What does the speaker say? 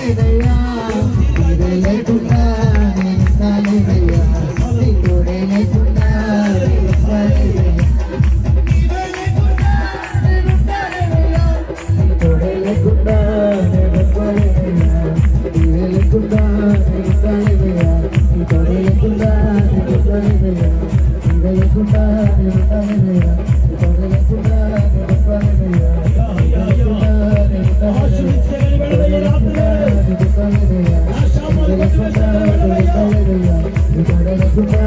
లేదయ్యా నీవే లేకుండా నేను కాలేదయ్యా నీ తోడే లేకుండా నేను కాలేదయ్యా నీ తోడే లేకుండా నేను కాలేదయ్యా నీవే లేకుండా నేను కాలేదయ్యా నీ తోడే లేకుండా నేను కాలేదయ్యా నీవే లేకుండా నేను కాలేదయ్యా నీ తోడే లేకుండా నేను కాలేదయ్యా Goodbye.